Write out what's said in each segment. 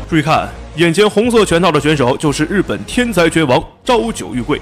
注意看，眼前紅色拳套的選手就是日本天才拳王朝九玉桂。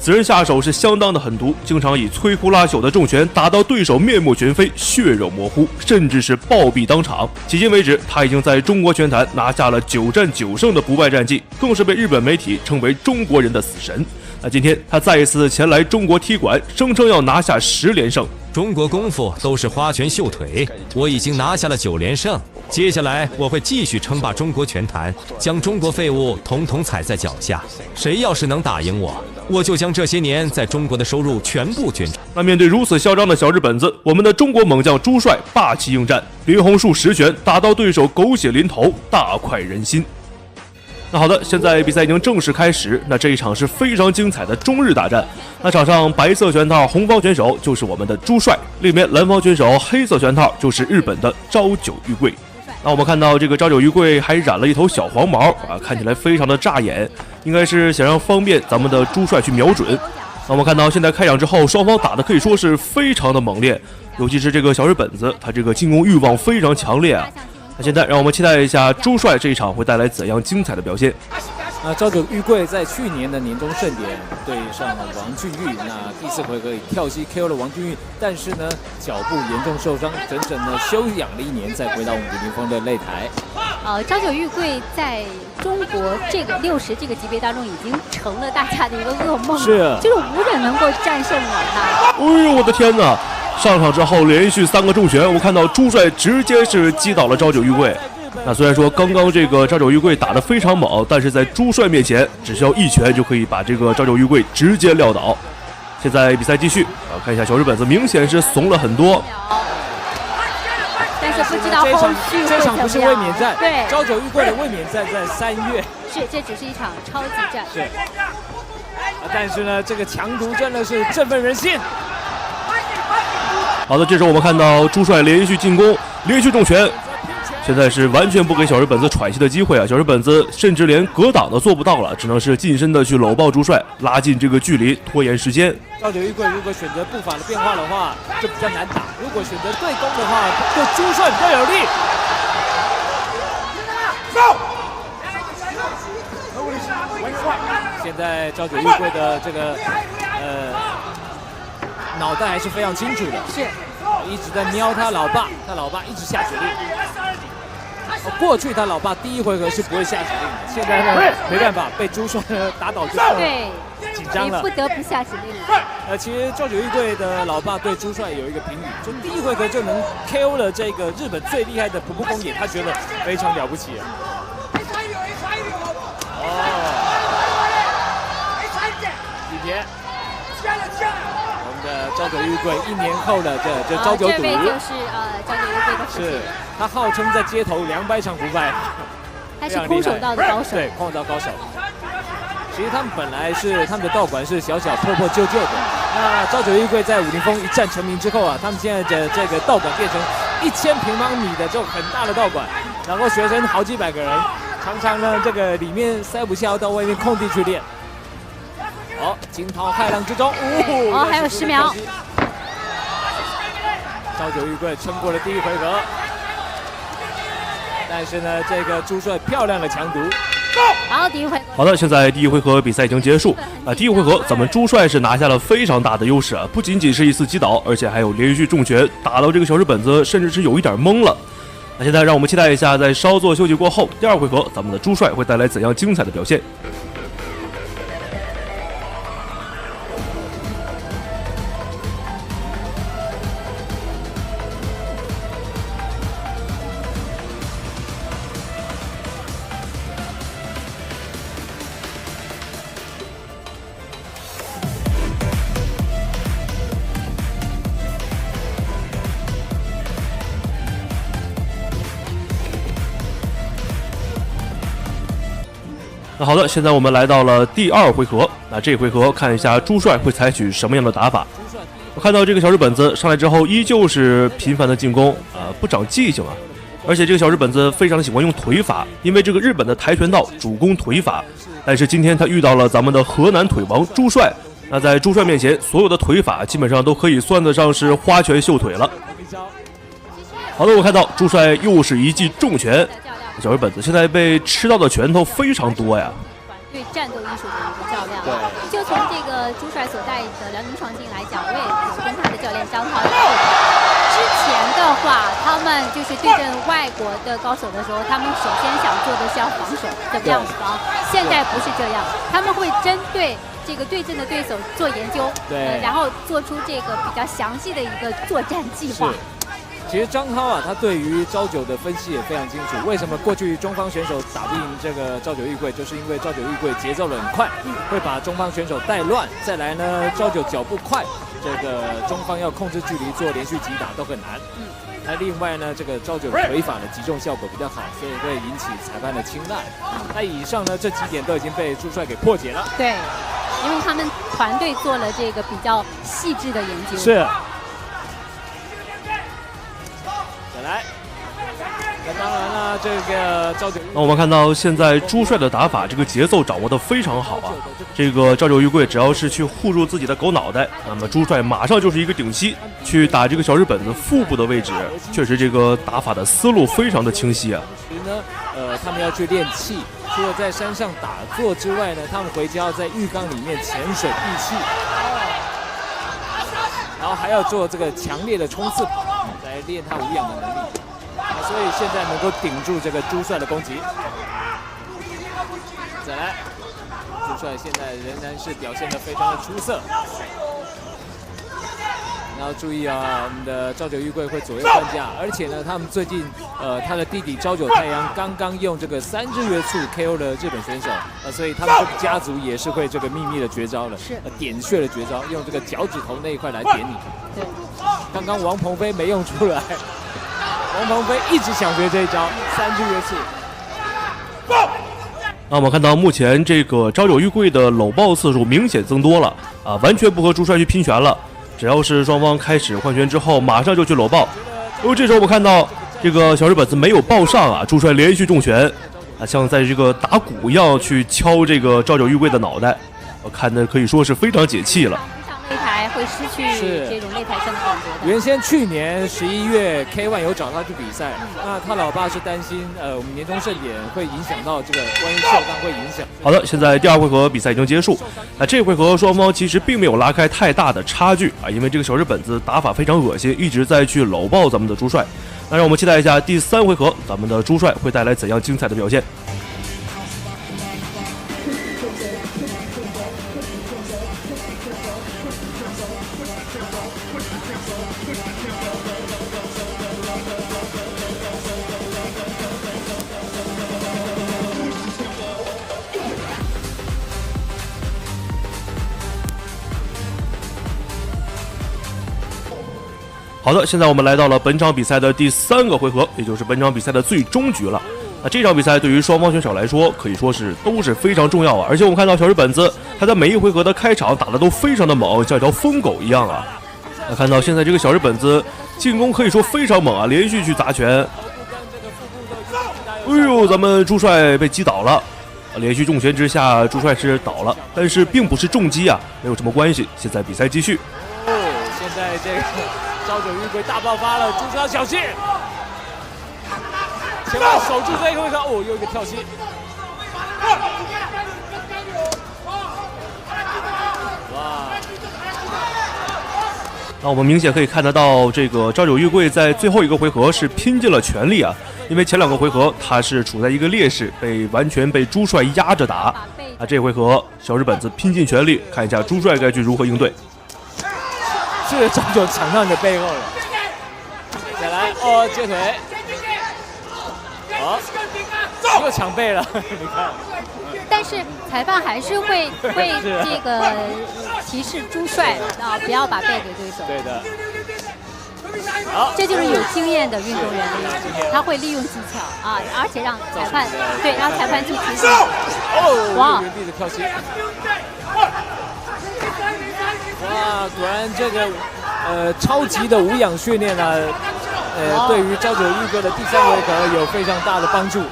此人下手是相當的狠毒，經常以摧枯拉朽的重拳打到對手面目全非、血肉模糊，甚至是暴斃當場。迄今為止，他已經在中國拳壇拿下了9戰9勝的不敗戰績，更是被日本媒體稱為中國人的死神。那今天他再一次前來中国踢馆，聲稱要拿下10連勝。中國功夫都是花拳繡腿，我已經拿下了9连勝。接下来我会繼續稱霸中國拳壇，將中國廢物統統踩在腳下。誰要是能打贏我，我就將這些年在中國的收入全部捐出。那面對如此囂張的小日本子，我們的中國猛將朱帥霸氣應戰，林紅樹10拳打到對手狗血淋頭，大快人心。那好的，现在比赛已经正式開始。那這一場是非常精彩的中日大戰。那場上白色拳套紅方選手就是我們的朱帥，另一邊藍方選手黑色拳套就是日本的朝九玉桂。那我們看到這個朝九玉桂還染了一頭小黃毛啊，看起來非常的扎眼，應該是想讓方便咱們的朱帥去瞄準。那我們看到現在開場之後，雙方打的可以說是非常的猛烈，尤其是這個小日本子，他這個進攻欲望非常強烈啊。那现在让我们期待一下朱帥這一場會帶來怎樣精彩的表現。朝九玉桂在去年的年終盛典對上了王俊玉，那第4回合以跳膝 KO 了王俊玉，但是呢腳部嚴重受傷，整整呢休養了1年，再回到武林風的擂台。朝九玉桂在中國這個60這個級別當中已經成了大家的一個噩夢，是啊，就是無人能夠戰勝了他。哎呦我的天哪！上場之後連續3個重拳，我看到朱帥直接是擊倒了朝九玉桂。那雖然說剛剛這個朝九玉桂打得非常猛，但是在朱帥面前，只需要1拳就可以把這個朝九玉桂直接撂倒。現在比賽繼續啊，看一下小日本子明顯是慫了很多。但是不知道後續這場不是衛冕戰，對，朝九玉桂的衛冕戰在3月。是，這只是一場超級戰。是。但是呢，這個強毒真的是振奮人心。好的，這時候我們看到朱帥連續進攻，連續重拳，現在是完全不給小日本子喘息的機會啊！小日本子甚至連格擋都做不到了，只能是近身的去摟抱朱帥，拉近這個距離，拖延時間。朝九玉桂如果選擇步伐的變化的話，就比較難打；如果選擇對攻的話，對朱帥比較有利。現在朝九玉桂的這個腦袋還是非常清楚的，是一直在瞄他老爸，他老爸一直下指令。過去他老爸第1回合是不會下指令的，現在呢沒辦法，被朱帥打倒之後，對，緊張了，不得不下指令。其實朝九玉桂的老爸對朱帥有一個評語，就第1回合就能 KO 了這個日本最厲害的蒲公野，他覺得非常了不起啊。幾節？朝九玉桂1年後的這朝九賭，這位就是朝九玉桂的父親。是，他號稱在街頭200場不敗，他是空手道的高手。對，空手道高手。其實他們本來是他們的道館是小小破破舊舊的，那朝九玉桂在武林風一戰成名之後啊，他們現在的這個道館變成1000平方米的這種很大的道館，然後學生好幾百個人，常常呢這個裡面塞不下，要到外面空地去練。好，驚濤駭浪之中，還有10秒。朝九玉桂撐過了第1回合，但是呢，這個朱帥漂亮的強毒。好，第1回合。好的，現在第1回合比賽已經結束啊。第1回合，咱們朱帥是拿下了非常大的優勢啊，不僅僅是一次擊倒，而且還有連續重拳，打到這個小日本子甚至是有一點懵了。那現在讓我們期待一下，在稍作休息過後，第2回合咱們的朱帥會帶來怎樣精彩的表現。那好的，现在我們來到了第2回合。那這回合看一下朱帥會採取什麼樣的打法。我看到這個小日本子上來之後依舊是頻繁的進攻不長記性啊。而且這個小日本子非常喜歡用腿法，因為這個日本的跆拳道主攻腿法。但是今天他遇到了咱們的河南腿王朱帥，那在朱帥面前，所有的腿法基本上都可以算得上是花拳繡腿了。好的，我看到朱帥又是一記重拳。小日本子现在被吃到的拳头非常多呀。对战斗艺术的一个较量，对，就从这个朱帅所带的辽宁创新来讲，我也有跟他的教练张涛聊。之前的话，他们就是对阵外国的高手的时候，他们首先想做的是要防守，怎么样防？现在不是这样，他们会针对这个对阵的对手做研究，对，然后做出这个比较详细的一个作战计划。其實張濤啊，他對於朝九的分析也非常清楚。為什麼過去中方選手打不贏這個朝九玉貴，就是因為朝九玉貴節奏很快，會把中方選手帶亂。再來呢，朝九腳步快，這個中方要控制距離做連續擊打都很難。那另外呢，這個朝九腿法的擊中效果比較好，所以會引起裁判的青睞。那以上呢，這幾點都已經被朱帥給破解了。對，因為他們團隊做了這個比較細緻的研究。是。來，那當然了，這個朝九。那我們看到現在朱帥的打法，這個節奏掌握得非常好啊。這個朝九玉貴只要是去護住自己的狗腦袋，那麼朱帥馬上就是一個頂膝，去打這個小日本子腹部的位置。確實，這個打法的思路非常的清晰啊。其實呢，他們要去練氣，除了在山上打坐之外呢，他們回家要在浴缸裡面潛水閉氣，然後還要做這個強烈的衝刺跑。來練他無氧的能力，所以現在能夠頂住這個朱帥的攻擊。再來，朱帥現在仍然是表現得非常的出色。然後注意啊，我們的朝九玉貴會左右換架，而且呢，他們最近他的弟弟朝九太陽剛剛用這個3日月簇 KO 了日本選手，所以他們這個家族也是會這個秘密的絕招了，點穴的絕招，用這個腳趾頭那一塊來點你。對。剛剛王鵬飛沒用出來，王鵬飛一直想學這一招3日月簇。那我們看到目前這個朝九玉貴的摟抱次數明顯增多了啊，完全不和朱帥去拼拳了。只要是雙方開始換拳之後，馬上就去摟抱。因為這時候我們看到這個小日本子沒有抱上啊，朱帥連續重拳啊，像在這個打鼓一樣去敲這個朝九玉貴的腦袋，我看的可以說是非常解氣了。擂台會失去這種擂台上的感覺的。原先去年11月 K1 有找他去比賽，那他老爸是擔心我們年終盛典會影響到這個，萬一受傷會影響。好的，現在第二回合比賽已經結束。那這回合雙方其實並沒有拉開太大的差距啊，因為這個小日本子打法非常惡心，一直在去摟抱咱們的朱帥。那讓我們期待一下第3回合，咱們的朱帥會帶來怎樣精彩的表現。好的，現在我們來到了本場比賽的第3個回合，也就是本場比賽的最終局了。那這場比賽對於雙方選手來說，可以說是都是非常重要啊。而且我們看到小日本子，他在每一回合的開場打得都非常的猛，像一條瘋狗一樣啊。那看到現在這個小日本子進攻可以說非常猛啊，連續去砸拳。哎呦，咱們朱帥被擊倒了，連續重拳之下，朱帥是倒了，但是並不是重擊啊，沒有什麼關係。現在比賽繼續。現在這個朝九玉貴大爆發了，朱帥要小心，千萬守住這一回合。哦，又一個跳膝。哇！那我們明顯可以看得到，這個朝九玉貴在最後一個回合是拼盡了全力啊，因為前2個回合他是處在一個劣勢，完全被朱帥壓着打。啊，這回合小日本子拼盡全力，看一下朱帥該去如何應對。是朝九搶到你的背後了，再來哦，接腿，好，又搶背了，你看。但是裁判還是會這個提示朱帥啊，不要把背給對手。對的。好，這就是有經驗的運動員的，他會利用技巧啊，而且讓裁判對，讓裁判去提醒。哦，哇！原地的跳膝。哇，果然這個超級的無氧訓練呢，對於朝九玉貴的第3回合有非常大的幫助。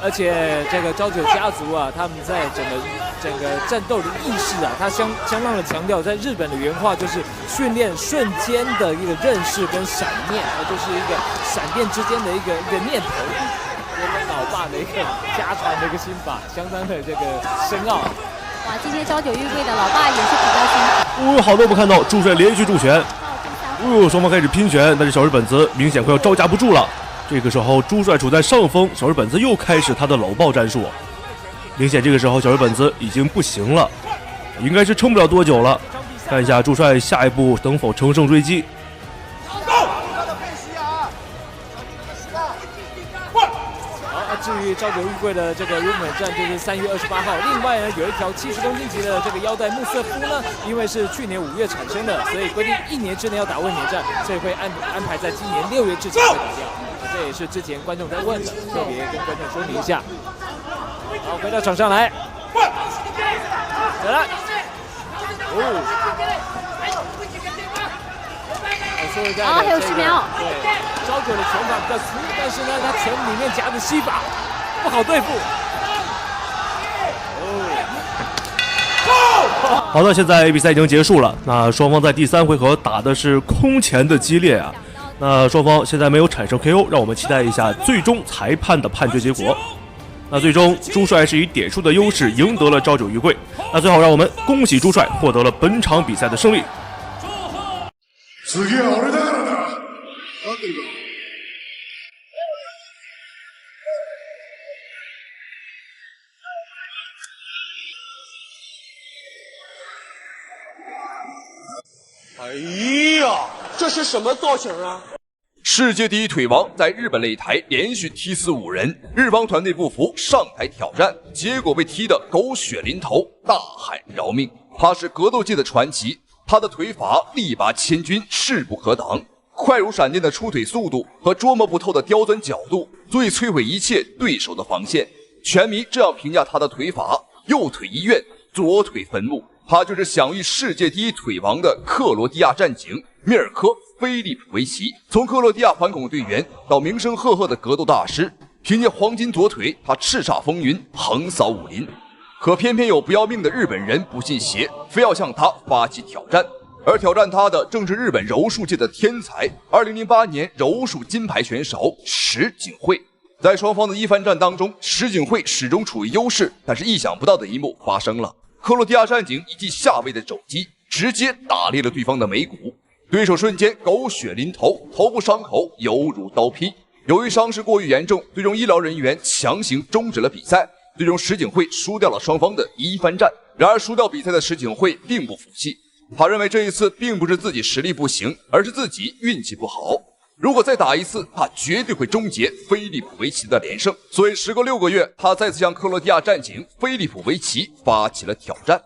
而且這個朝九家族啊，他們在整個整個戰鬥的意識啊，他相當的強調，在日本的原話就是訓練瞬間的一個認識跟閃念，就是一個閃電之間的一個念頭。我跟老爸的一個家傳的一個心法，相當的這個深奧。哇，今天朝九玉桂的老爸也是比較辛苦。好的，我们看到朱帥連續助拳，雙方開始拼拳，但是小日本子明顯快要招架不住了。這個時候朱帥處在上風，小日本子又開始他的摟抱戰術。明顯這個時候小日本子已經不行了，應該是撐不了多久了。看一下朱帥下一步能否乘勝追擊。至於朝九玉桂的這個日本站就是3月28號。另外呢，有一條70公斤級的這個腰帶穆瑟夫呢，因為是去年5月產生的，所以規定1年之內要打衛冕戰，所以會安排在今年6月之前會打掉。這也是之前觀眾在問的，特別跟觀眾說明一下。好，回到場上來，再來，說實在的，還有10秒。對，朝九的拳法比較粗，但是呢，他拳裡面夾着膝法，不好對付。好的，現在比賽已經結束了。那雙方在第3回合打的是空前的激烈啊。那雙方現在沒有產生 KO， 讓我們期待一下最終裁判的判決結果。那最終朱帥是以點數的優勢贏得了朝九玉桂。那最後讓我們恭喜朱帥獲得了本場比賽的勝利。哎呀，這是什麼造型啊？世界第一腿王在日本擂台連續踢死5人，日方團隊不服，上台挑戰，結果被踢得狗血淋頭，大喊饒命。他是格鬥界的傳奇，他的腿法力拔千鈞，勢不可擋，快如閃電的出腿速度和捉摸不透的刁鑽角度，足以摧毀一切對手的防線。拳迷這樣評價他的腿法：右腿醫院，左腿墳墓。他就是享譽世界第一腿王的克羅地亞戰警米爾科·菲利普維奇。從克羅地亞反恐隊員到名聲赫赫的格鬥大師，憑借黃金左腿，他叱咤風雲，橫掃武林。可偏偏有不要命的日本人不信邪，非要向他發起挑戰。而挑戰他的正是日本柔術界的天才，2008年柔術金牌選手石井惠。在雙方的一番戰當中，石井惠始終處於優勢，但是意想不到的一幕發生了。克羅地亞戰警一記下位的肘擊，直接打裂了對方的眉骨，對手瞬間狗血淋頭，頭部傷口猶如刀劈。由於傷勢過於嚴重，最終醫療人員強行終止了比賽，最終石井惠輸掉了雙方的一番戰。然而輸掉比賽的石井惠並不服氣，他認為這一次並不是自己實力不行，而是自己運氣不好。如果再打一次，他絕對會終結菲利普維奇的連勝。所以時隔6個月，他再次向克羅地亞戰警菲利普維奇發起了挑戰。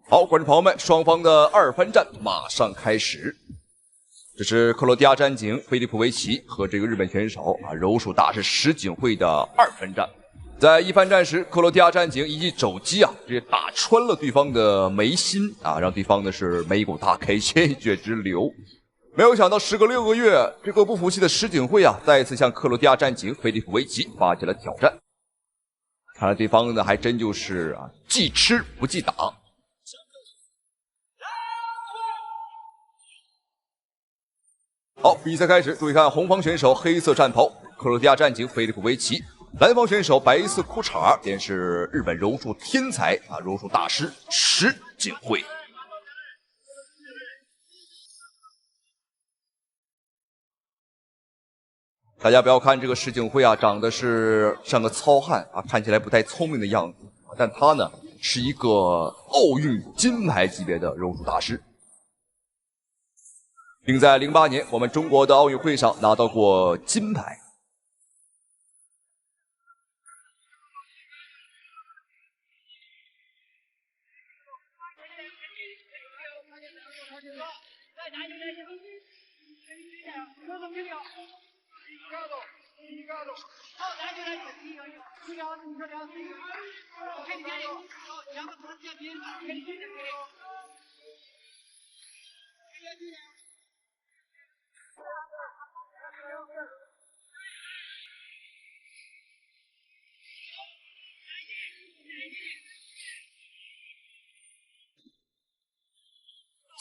好，觀眾朋友們，雙方的二番戰馬上開始。這是克羅地亞戰警菲利普維奇和這個日本選手柔術大師石井惠的二番戰。在一番戰時，克羅地亞戰警一記肘擊直接打穿了對方的眉心讓對方的是眉骨大開，鮮血直流。沒有想到時隔6個月，這個不服氣的石井惠再一次向克羅地亞戰警菲利普維奇發起了挑戰。看來對方呢還真就是記吃不記打。好，比賽開始，注意看紅方選手黑色戰袍，克羅地亞戰警菲利普維奇；藍方選手白色褲衩，便是日本柔術天才柔術大師石井惠。大家不要看這個石井惠長得是像個糙漢看起來不太聰明的樣子，但他呢是一個奧運金牌級別的柔術大師，並在08年我們中國的奧運會上拿到過金牌。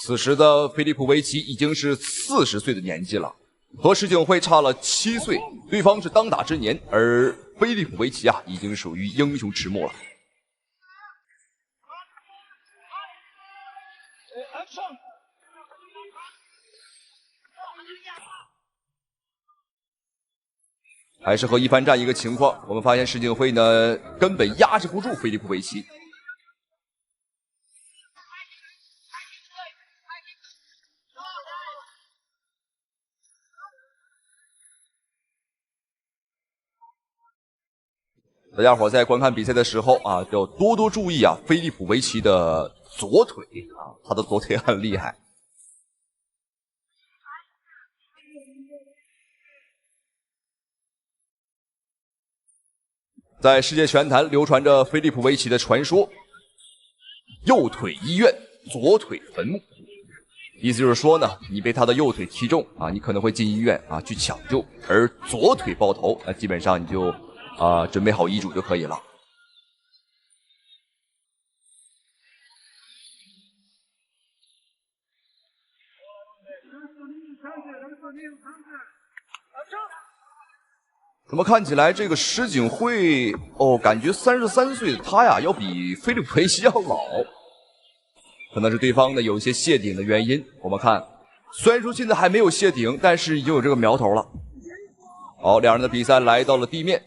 此时的菲利普·維奇已經是40歲的年紀了，和石井慧差了7歲，對方是當打之年，而菲利普·維奇啊已經屬於英雄遲暮了。还是和一番战一個情況，我們發現石井慧呢根本壓制不住菲利普·維奇。大家伙在觀看比賽的時候啊，要多多注意啊，菲利普·維奇的左腿啊，他的左腿很厲害。在世界拳壇流傳着菲利普·維奇的傳說：右腿醫院，左腿墳墓。意思就是說呢，你被他的右腿踢中啊，你可能會進醫院啊去搶救，而左腿爆頭，那基本上你就準備好遺囑就可以了。怎麼看起來這個石井慧感覺33歲的他呀，要比菲利普·維奇要老，可能是對方呢有一些謝頂的原因。我們看，雖然說現在還沒有謝頂，但是已經有這個苗頭了。好，兩人的比賽來到了地面。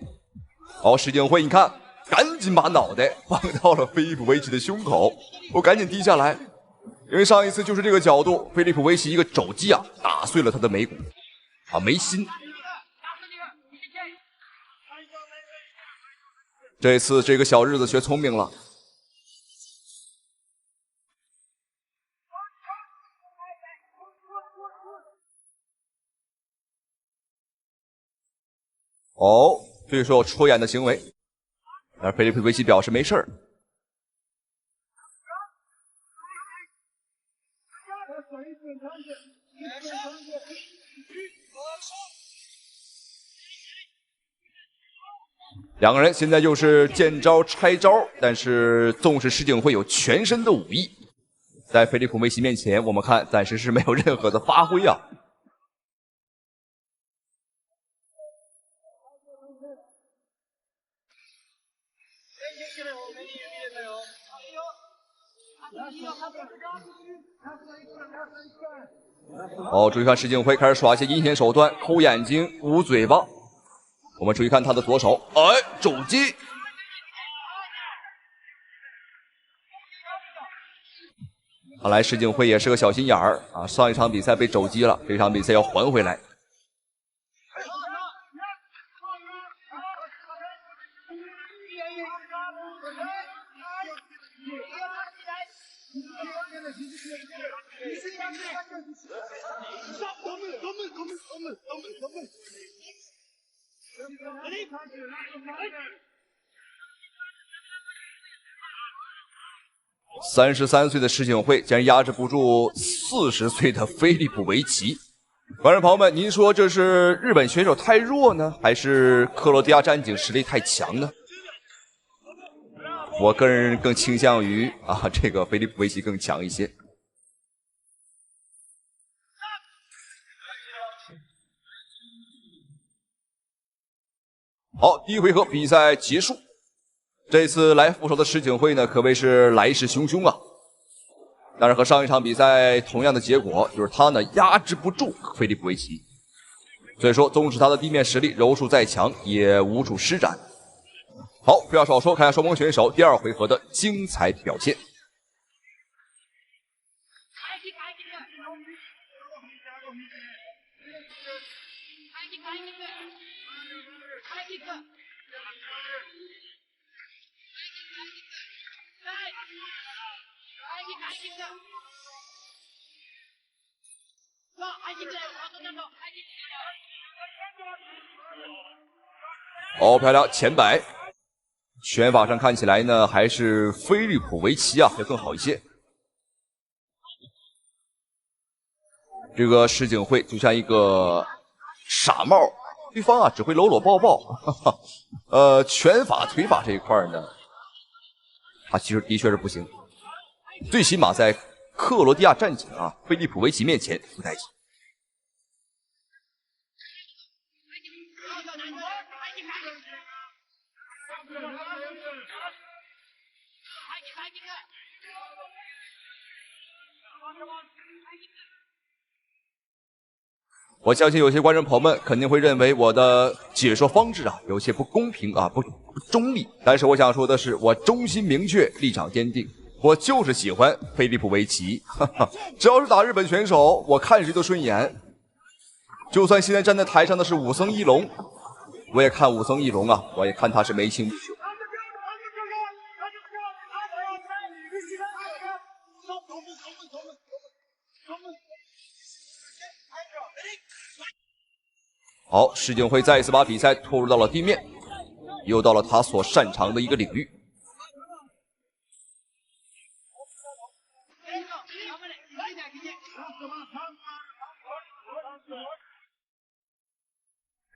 好，石井慧，你看，趕緊把腦袋放到了菲利普·維奇的胸口，我趕緊低下來，因為上一次就是這個角度，菲利普·維奇一個肘擊啊，打碎了他的眉骨，啊，眉心。這次這個小日子學聰明了。对手有戳眼的行為，而菲利普·維奇表示沒事兒。兩個人現在就是見招拆招，但是縱使石井慧有全身的武藝，在菲利普·維奇面前，我們看暫時是沒有任何的發揮啊。注意看石井慧開始耍一些陰險手段，摳眼睛、捂嘴巴。我們注意看他的左手，肘擊。看來石井慧也是個小心眼兒啊，上一場比賽被肘擊了，這場比賽要還回來。33歲的石井慧竟然壓制不住40歲的菲利普·維奇。觀眾朋友們，您說這是日本選手太弱呢，還是克羅地亞戰警實力太強呢？我個人更傾向於這個菲利普·維奇更強一些。好，第一回合比賽結束。這次來復仇的石井慧呢，可謂是來勢洶洶啊。但是和上一場比賽同樣的結果，就是他呢壓制不住菲利普·維奇。所以說，縱使他的地面實力柔術再強，也無處施展。好，不要少說，看下雙方選手第二回合的精彩表現。漂亮，前摆。拳法上看起來呢，還是菲利普·維奇啊要更好一些。這個石井慧就像一個傻帽，對方啊只會摟摟抱抱。拳法、腿法這一塊呢，他其實的確是不行。最起碼在克羅地亞戰警啊，菲利普維奇面前不待見。我相信有些观众朋友们肯定会认为我的解说方式啊有些不公平啊，不中立。但是我想说的是，我中心明确，立场坚定，我就是喜欢菲利普维奇。只要是打日本选手，我看谁都順眼。就算现在站在台上的是武僧一龍，我也看武僧一龍啊，我也看他是眉清目秀。好，施景辉再一次把比赛拖入到了地面，又到了他所擅長的一個領域。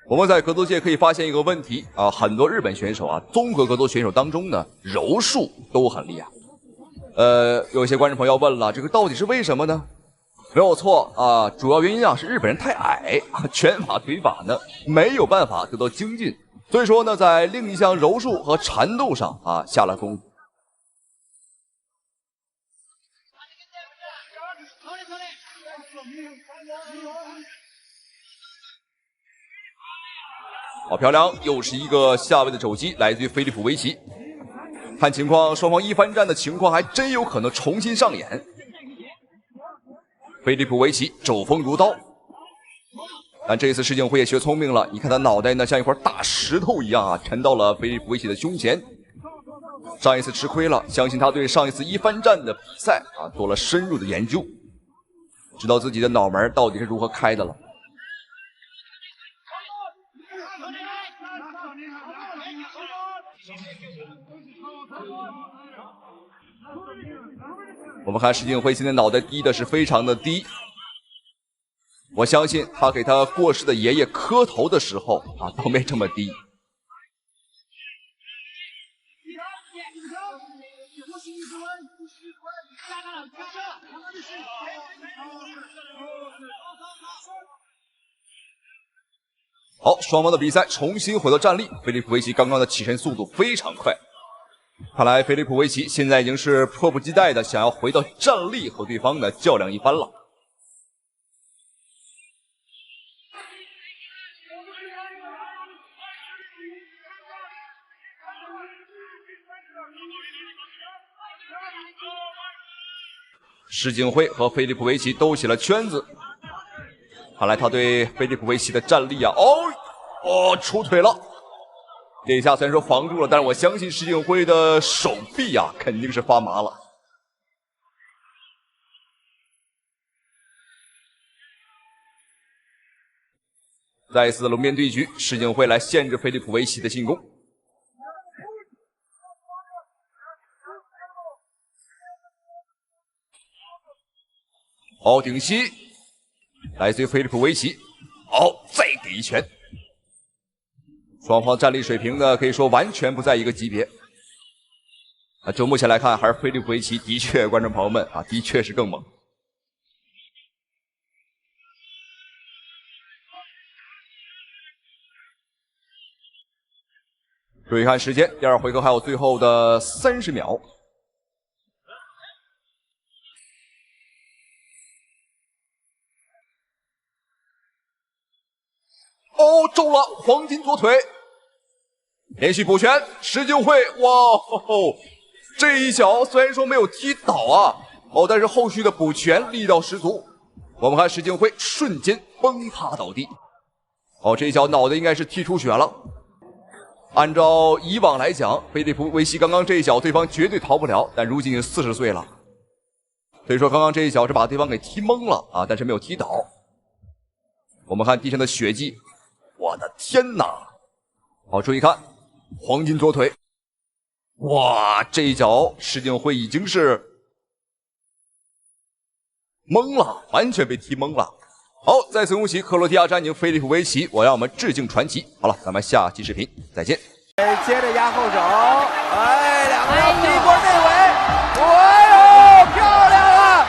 我們在格鬥界可以發現一個問題啊，很多日本選手啊，綜合格鬥選手當中呢，柔術都很厲害。有些觀眾朋友要問了，這個到底是為什麼呢？沒有錯啊，主要原因啊是日本人太矮，拳法腿法呢沒有辦法得到精進，所以說呢，在另一項柔術和纏鬥上啊下了功夫。好漂亮，又是一個下位的肘擊，來自於菲利普維奇。看情況，雙方一番戰的情況還真有可能重新上演。菲利普維奇肘鋒如刀，但這一次施景輝也學聰明了，你看他腦袋呢像一塊大石頭一樣啊，沉到了菲利普維奇的胸前。上一次吃虧了，相信他對上一次一番戰的比賽啊做了深入的研究，知道自己的腦門到底是如何開的了。我們看施景輝現在腦袋低的是非常的低，我相信他給他過世的爺爺磕頭的時候啊都沒這麼低。好，雙方的比賽重新回到站立，菲利普維奇剛剛的起身速度非常快。看來菲利普維奇現在已經是迫不及待的想要回到站立和對方呢較量一番了。施景輝和菲利普維奇兜起了圈子，看來他對菲利普維奇的站立啊，出腿了。這一下雖然說防住了，但是我相信施景輝的手臂啊肯定是發麻了。再一次的龍邊對局，施景輝來限制菲利普維奇的進攻。好，頂膝，來自於菲利普維奇。好，再給一拳。雙方戰力水平呢，可以說完全不在一個級別。就目前來看，還是菲利普維奇的確，觀眾朋友們啊，的確是更猛。注意看時間，第二回合還有最後的30秒。中了黃金左腿，連續補拳，施景輝，哇，這一腳雖然說沒有踢倒啊，但是後續的補拳力道十足。我們看施景輝瞬間崩塌倒地，這一腳腦袋應該是踢出血了。按照以往來講，菲利普維奇剛剛這一腳對方絕對逃不了，但如今已經40歲了，所以說剛剛這一腳是把對方給踢懵了啊，但是沒有踢倒。我們看地上的血跡。我的天哪！好，注意看，黃金左腿，哇，這一腳施景輝已經是懵了，完全被踢懵了。好，再次恭喜克羅地亞戰警菲利普維奇，我讓我們致敬傳奇。好了，咱們下期視頻再見。接着壓後手，兩個人踢過內圍，漂亮了！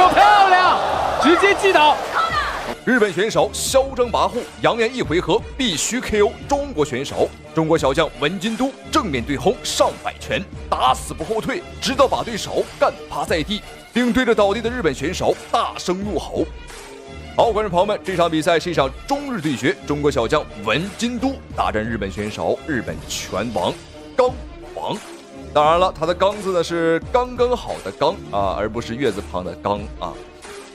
手漂亮，直接擊倒。日本选手嚣張跋扈，扬言一回合必須 KO 中國選手。中國小將文金都正面對轟上百拳，打死不後退，直到把對手幹趴在地，並對着倒地的日本選手大聲怒吼。好，觀眾朋友們，這場比賽是一場中日對決，中國小將文金都大戰日本選手日本拳王剛王。當然了，他的剛字呢是剛剛好的剛啊，而不是月字旁的剛啊。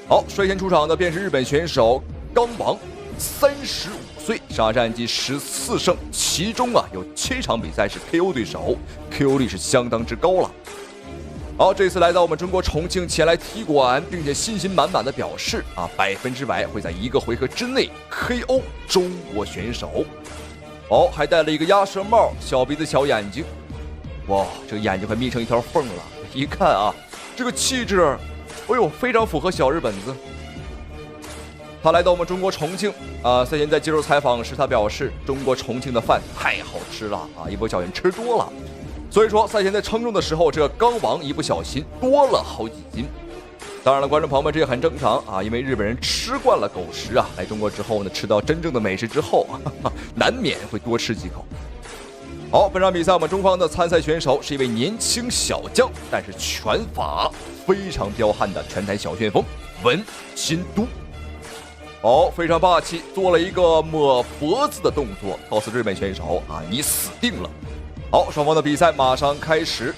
好，率先出場的便是日本選手剛王，35歲，上戰績14勝，其中有7場比賽是 KO 對手 ，KO 率是相當之高了。好，這次來到我們中國重慶前來踢館，並且信心滿滿的表示100%會在1個回合之內 KO 中國選手。哦，還戴了一個鴨舌帽，小鼻子小眼睛，哇，這個眼睛快眯成一條縫了。一看這個氣質。哎呦，非常符合小日本子。他來到我們中國重慶賽前在接受採訪時，他表示中國重慶的飯太好吃了一不小心吃多了，所以說賽前在稱重的時候，這個剛王一不小心多了好幾斤。當然了，觀眾朋友們，這也很正常因為日本人吃慣了狗食來中國之後呢，吃到真正的美食之後難免會多吃幾口。好，本場比賽我們中方的參賽選手是一位年輕小將，但是拳法非常彪悍的拳坛小旋風文金都。好，非常霸氣，做了一個抹脖子的動作，告訴日本選手你死定了。好，雙方的比賽馬上開始。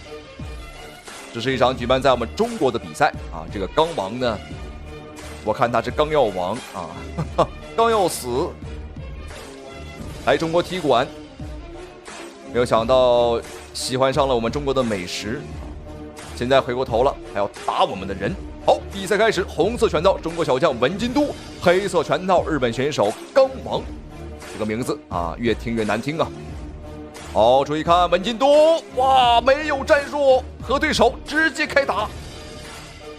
這是一場舉辦在我們中國的比賽這個剛王呢，我看他是剛要亡剛要死，來中國踢館。沒有想到喜歡上了我們中國的美食，現在回過頭了還要打我們的人。好，比賽開始，紅色拳套中國小將文金都，黑色拳套日本選手剛王，這個名字越聽越難聽好，注意看文金都，哇，沒有戰術，和對手直接開打，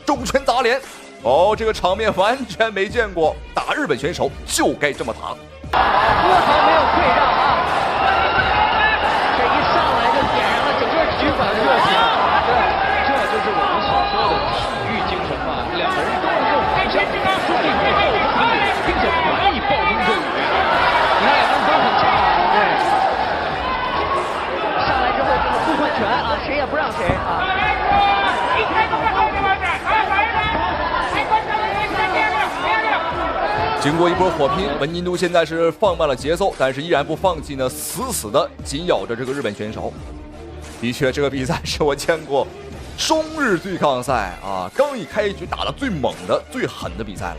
重拳打臉。這個場面完全沒見過，打日本選手就該這麼打，絲毫沒有退讓這一上來就點燃了整個局館的熱情。對，這就是我們所說的體育精神嘛。兩個人都能夠互相注意背後的防御，并且可以暴风骤雨。你看两个人都很强对。上來之後這個互換拳誰也不讓誰經過一波火拼，文金都現在是放慢了節奏，但是依然不放棄呢，死的緊咬着這個日本選手。的確，這個比賽是我見過中日對抗賽剛一開局打得最猛的、最狠的比賽了。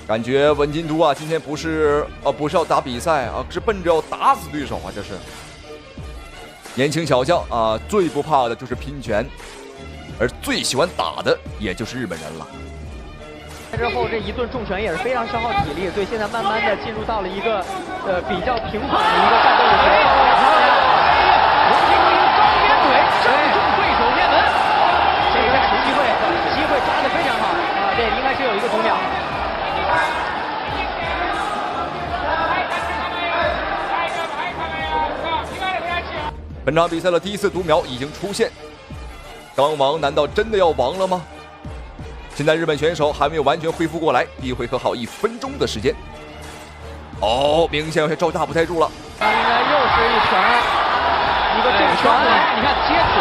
感覺文金都今天不是要打比賽是奔着要打死對手這是。年輕小將最不怕的就是拼拳，而最喜歡打的也就是日本人了。之後這一頓重拳也是非常消耗體力，所以現在慢慢的進入到了一個比較平緩的一個戰鬥的節奏。文金都用雙邊腿正中對手面門，這個機會抓得非常好這應該是有一個讀秒。本場比賽的第一次讀秒已經出現，剛王難道真的要亡了嗎？現在日本選手還沒有完全恢復過來，第一回合好1分鐘的時間。明顯有些招架不太住了。應該又是一拳，一個重拳，你看接觸，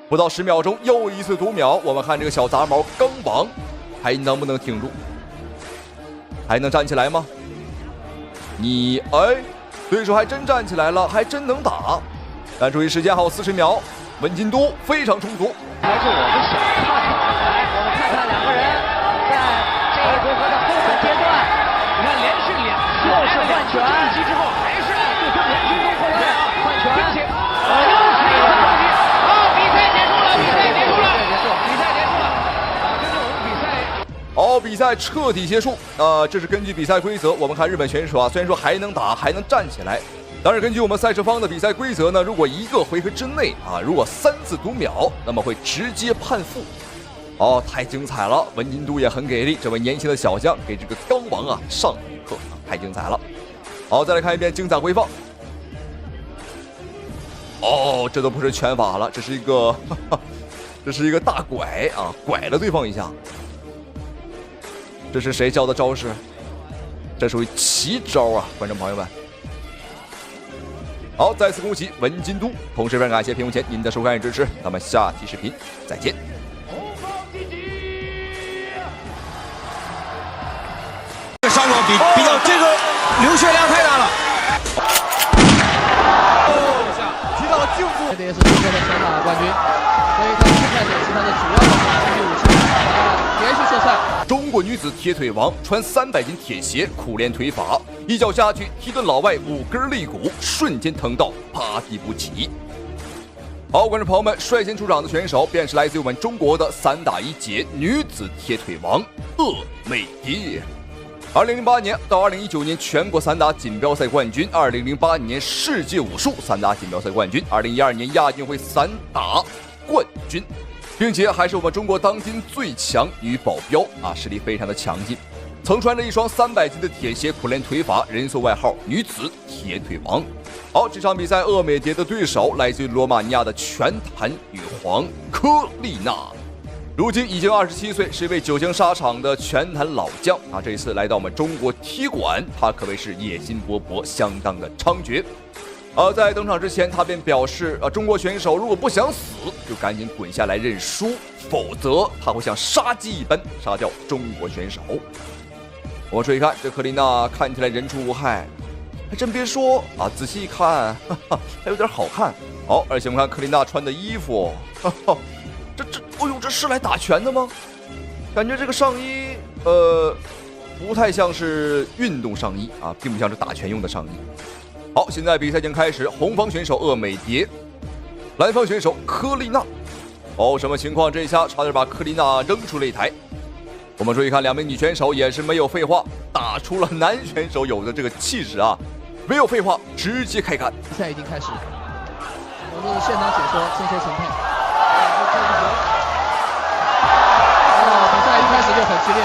不到10秒鐘，又一次讀秒。我們看這個小雜毛剛王還能不能挺住？還能站起來嗎？對手還真站起來了，還真能打。但注意時間還有40秒，文金都非常充足。還是我們想看的，來，我們看看兩個人在這一回合的後半階段，你看連續2次又是換拳，一擊之後還是按對方連續換拳，並且又是一個撞擊。比賽結束了，比賽結束了，這是我們比賽。比賽徹底結束。這是根據比賽規則，我們看日本選手雖然說還能打，還能站起來，但是根據我們賽事方的比賽規則呢，如果1個回合之內如果3次讀秒，那麼會直接判負。太精彩了，文金都也很給力，這位年輕的小將給這個剛王上了一課。太精彩了。好，再來看一遍精彩回放。哦，這都不是拳法了，這是一個大拐啊，拐了對方一下。這是誰教的招式？這屬於奇招啊，觀眾朋友們。好，再次恭喜文金都，同時非常感謝屏幕前您的收看与支持，咱們下期視頻再見。这伤口比較這個流血量太大了。提到了颈部，这也是中国的拳打冠軍，所以他的正菜腿是他的主要的攻擊武器，連續射踹。中國女子鐵腿王穿300斤鐵鞋，苦練腿法，一腳下去踢頓老外5根肋骨，瞬間疼到趴地不起。好，觀眾朋友們，率先出場的選手便是來自於我們中國的3打1節女子鐵腿王鄂美蝶。2008年到2019年全國散打錦標賽冠軍，2008年世界武術散打錦標賽冠軍，2012年亞運會散打冠軍，並且還是我們中國當今最強女保鏢啊，實力非常的強勁。曾穿着一雙300斤的鐵鞋苦練腿法，人送外號女子鐵腿王。好，這場比賽鄂美蝶的對手來自於羅馬尼亞的拳壇女皇科麗娜。如今已經27歲，是一位久經沙場的拳壇老將啊！這一次來到我們中國踢館，他可謂是野心勃勃，相當的猖獗。在登場之前，他便表示中國選手如果不想死，就趕緊滾下來認輸，否則他會像殺雞一般殺掉中國選手。我們注意看，這科麗娜看起來人畜無害，還真別說啊，仔細一看，還有點好看。好，而且我們看科麗娜穿的衣服，哦呦，這是來打拳的嗎？感覺這個上衣，不太像是運動上衣啊，並不像是打拳用的上衣。好，現在比賽已經開始，紅方選手鄂美蝶，藍方選手科麗娜。哦，什麼情況？這一下差點把科麗娜扔出擂台。我們注意看，兩名女選手也是沒有廢話，打出了男選手有的這個氣勢啊！沒有廢話，直接開幹。比賽已經開始，我是現場解說鄭秀成配。比賽一開始就很激烈。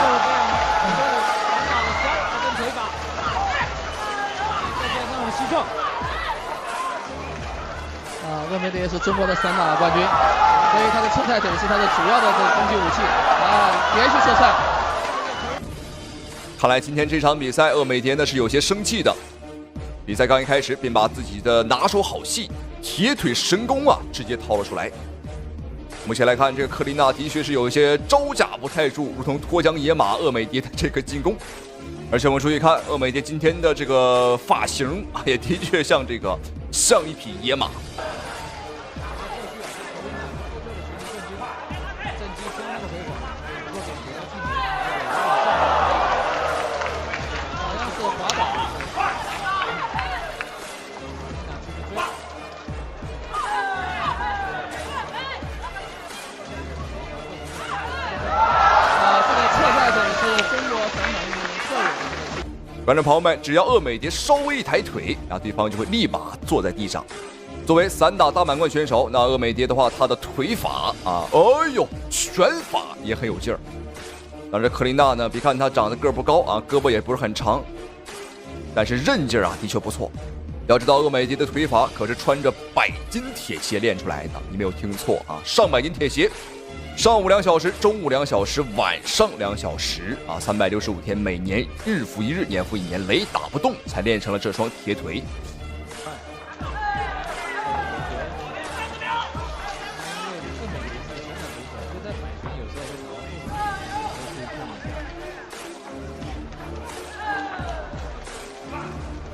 鄂美蝶是中國的散打冠軍，所以他的侧菜腿是他的主要的這個攻擊武器啊，連續射踹。看來今天這場比賽，鄂美蝶呢是有些生氣的。比賽剛一開始，便把自己的拿手好戲鐵腿神功啊直接掏了出來。目前來看，這個科麗娜的確是有一些招架不太住，如同脫韁野馬鄂美蝶的這個進攻。而且我們注意看，鄂美蝶今天的這個髮型也的確像一匹野馬。觀眾朋友們，只要鄂美蝶稍微一抬腿，然後對方就會立馬坐在地上。作為散打大滿貫選手，那鄂美蝶的話，她的腿法啊，哎呦，拳法也很有勁兒。當然，科麗娜呢，別看她長得個不高啊，胳膊也不是很長，但是韌勁啊，的確不錯。要知道，鄂美蝶的腿法可是穿着100斤鐵鞋練出來的，你沒有聽錯啊，上百斤鐵鞋。上午2小時，中午2小時，晚上2小時啊，365天，每年日復一日，年復一年，雷打不動，才練成了這雙鐵腿。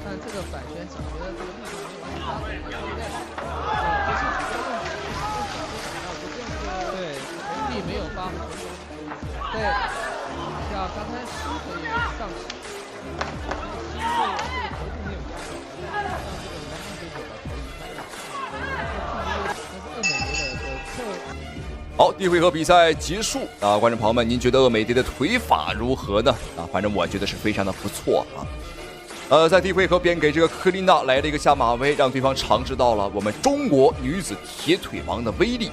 看這個反旋，我覺得這個力度沒有完全發揮，對，沒有發揮，對，像剛才膝可以上起，膝对這個頭部沒有壓到，讓這個男選手把頭移開了，但是鄂美蝶的側。好，第一回合比賽結束啊，觀眾朋友們，您覺得鄂美蝶的腿法如何呢？啊，反正我覺得是非常的不錯啊。在第一回合便給這個科麗娜來了一個下馬威，讓對方嘗試到了我們中國女子鐵腿王的威力。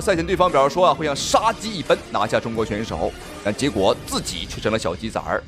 賽前對方表示說啊，會像殺雞一般拿下中國選手，但結果自己卻成了小雞仔兒。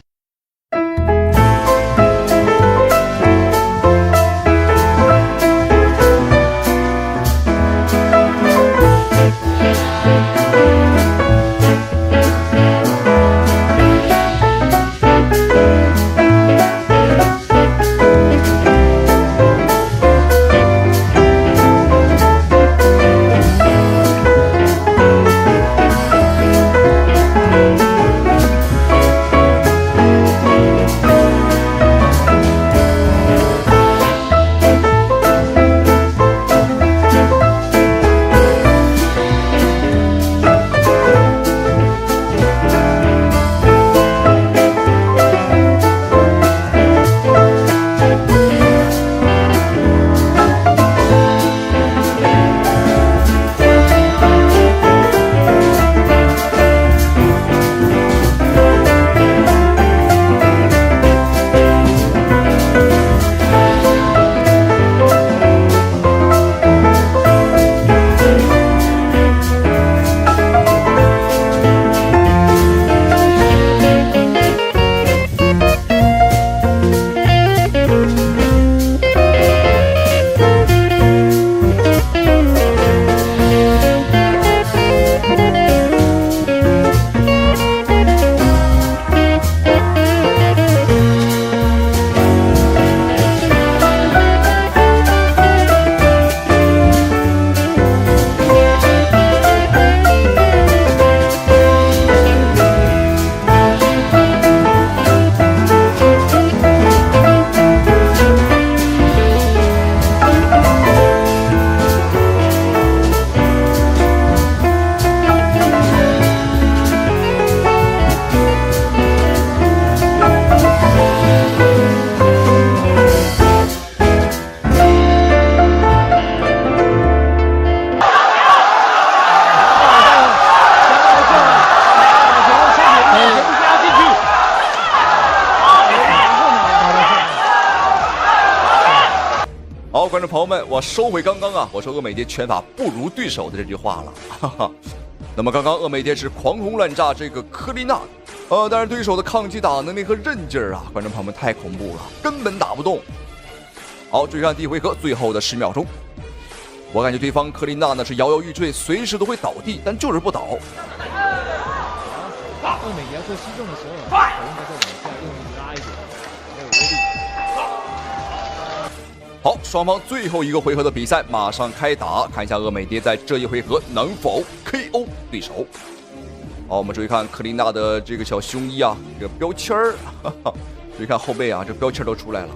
好，觀眾朋友們，我收回剛剛我說鄂美蝶拳法不如對手的這句話了。哈哈。那麼剛剛鄂美蝶是狂轟亂炸這個科麗娜，但是對手的抗擊打能力和韌勁兒觀眾朋友們太恐怖了，根本打不動。好，追看第一回合最後的10秒鐘，我感覺對方科麗娜呢是搖搖欲墜，隨時都會倒地，但就是不倒。鄂美蝶做吸重的時候，頭應該再往下用力拉一點，沒有威力。好，雙方最後一個回合的比賽馬上開打，看一下鄂美蝶在這一回合能否 KO 對手。好，我們注意看科麗娜的這個小胸衣這個標籤兒，注意看後背這標籤都出來了。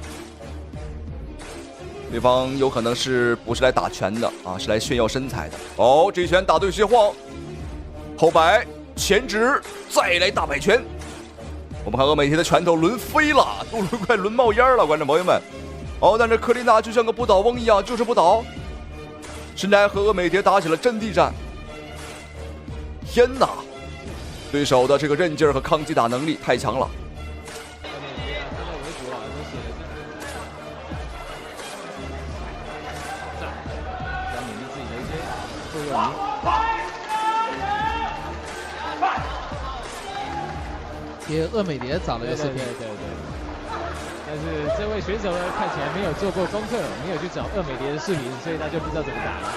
對方有可能不是來打拳的是來炫耀身材的。哦，這一拳打對些晃，後擺前直，再來大擺拳。我們看鄂美蝶的拳頭輪飛了，都快輪冒煙了，觀眾朋友們。但是科麗娜就像個不倒翁一樣，就是不倒，甚至還和鄂美蝶打起了陣地戰。天哪，對手的這個韌勁和抗擊打能力太強了。给鄂美蝶找了一个视频，对。但是这位选手呢，看起来没有做过功課，沒有去找鄂美蝶的視頻，所以他就不知道怎麼打了。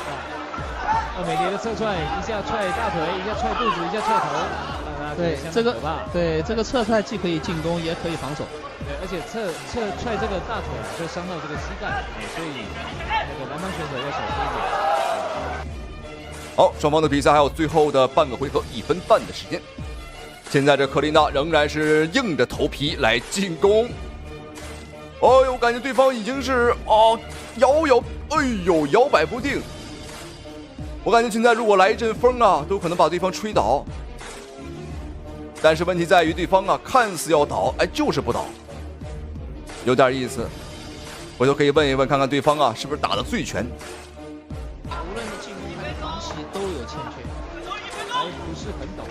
鄂美蝶的側踹，一下踹大腿，一下踹肚子，一下踹頭，對這個側踹既可以進攻，也可以防守。對，而且側踹這個大腿會傷到這個膝蓋，所以那個南方選手要小心一點。好，雙方的比賽還有最後的半個回合，1分半的時間。現在這科麗娜仍然是硬着頭皮來進攻。哦呦，感覺對方已經是搖擺不定。我感覺現在如果來一陣風都可能把對方吹倒。但是問題在於對方看似要倒，就是不倒，有點意思。我就可以問一問，看看對方是不是打了醉拳。無論是進攻還是防襲都有欠缺，還不是很懂。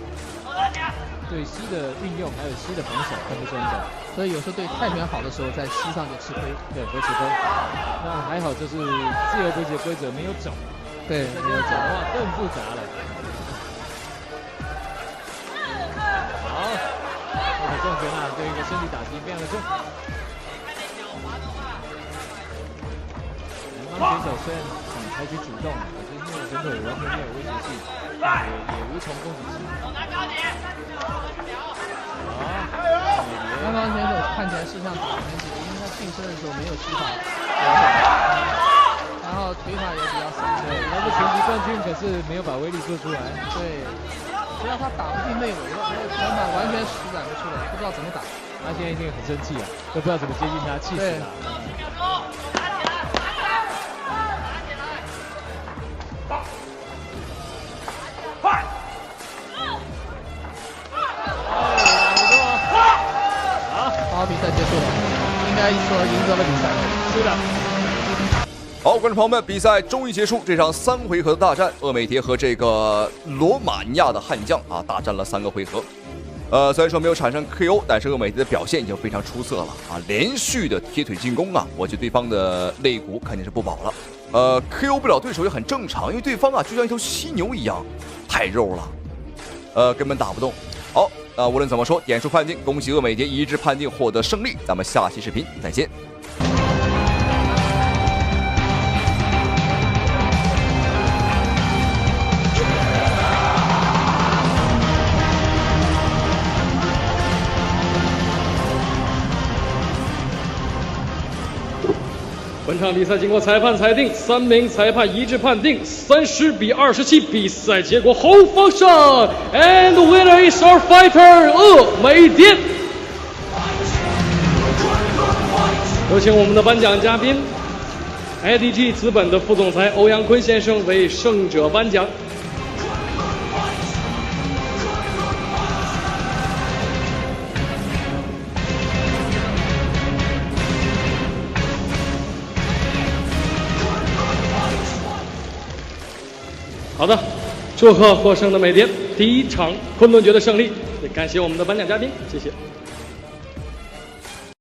對膝的運用還有膝的防守分不清楚，所以有時候對泰拳好的時候在膝上就吃虧，對，會吃虧。那還好就是自由搏擊的規則沒有走，對，沒有走的話更複雜了。好，這個重拳對一個身體打擊非常的重。南方選手雖然想採取主動，可是因為人腿完全沒有威脅性，也無從攻擊起。南方選手看起來是像打拳擊，因為他近身的時候沒有膝法，然後腿法也比較少。對，他是拳擊冠軍，可是沒有把威力做出來。對，只要他打不進內圍的，他的拳法完全施展不出來，不知道怎麼打。他現在一定很生氣都不知道怎麼接近他，氣死他。好，比賽結束了，應該說贏得了比賽。是的。好，觀眾朋友們，比賽終於結束，這場3回合的大戰，鄂美蝶和這個羅馬尼亞的悍將大戰了3個回合。雖然說沒有產生 KO， 但是鄂美蝶的表現已經非常出色了連續的鐵腿進攻我覺得對方的肋骨肯定是不保了。KO 不了對手也很正常，因為對方就像一頭犀牛一樣，太肉了，根本打不動。好。無論怎麼說，點數判定，恭喜鄂美蝶一致判定獲得勝利。咱們下期視頻再見。本場比賽經過裁判裁定，3名裁判一致判定30-27，比賽結果後方上 ，and the winner is our fighter 鄂美蝶。有請我們的頒獎嘉賓 ，IDG 資本的副總裁歐陽坤先生為勝者頒獎。好的，祝賀獲勝的美蝶第一場崑崙決的勝利，也感謝我們的頒獎嘉賓，謝謝。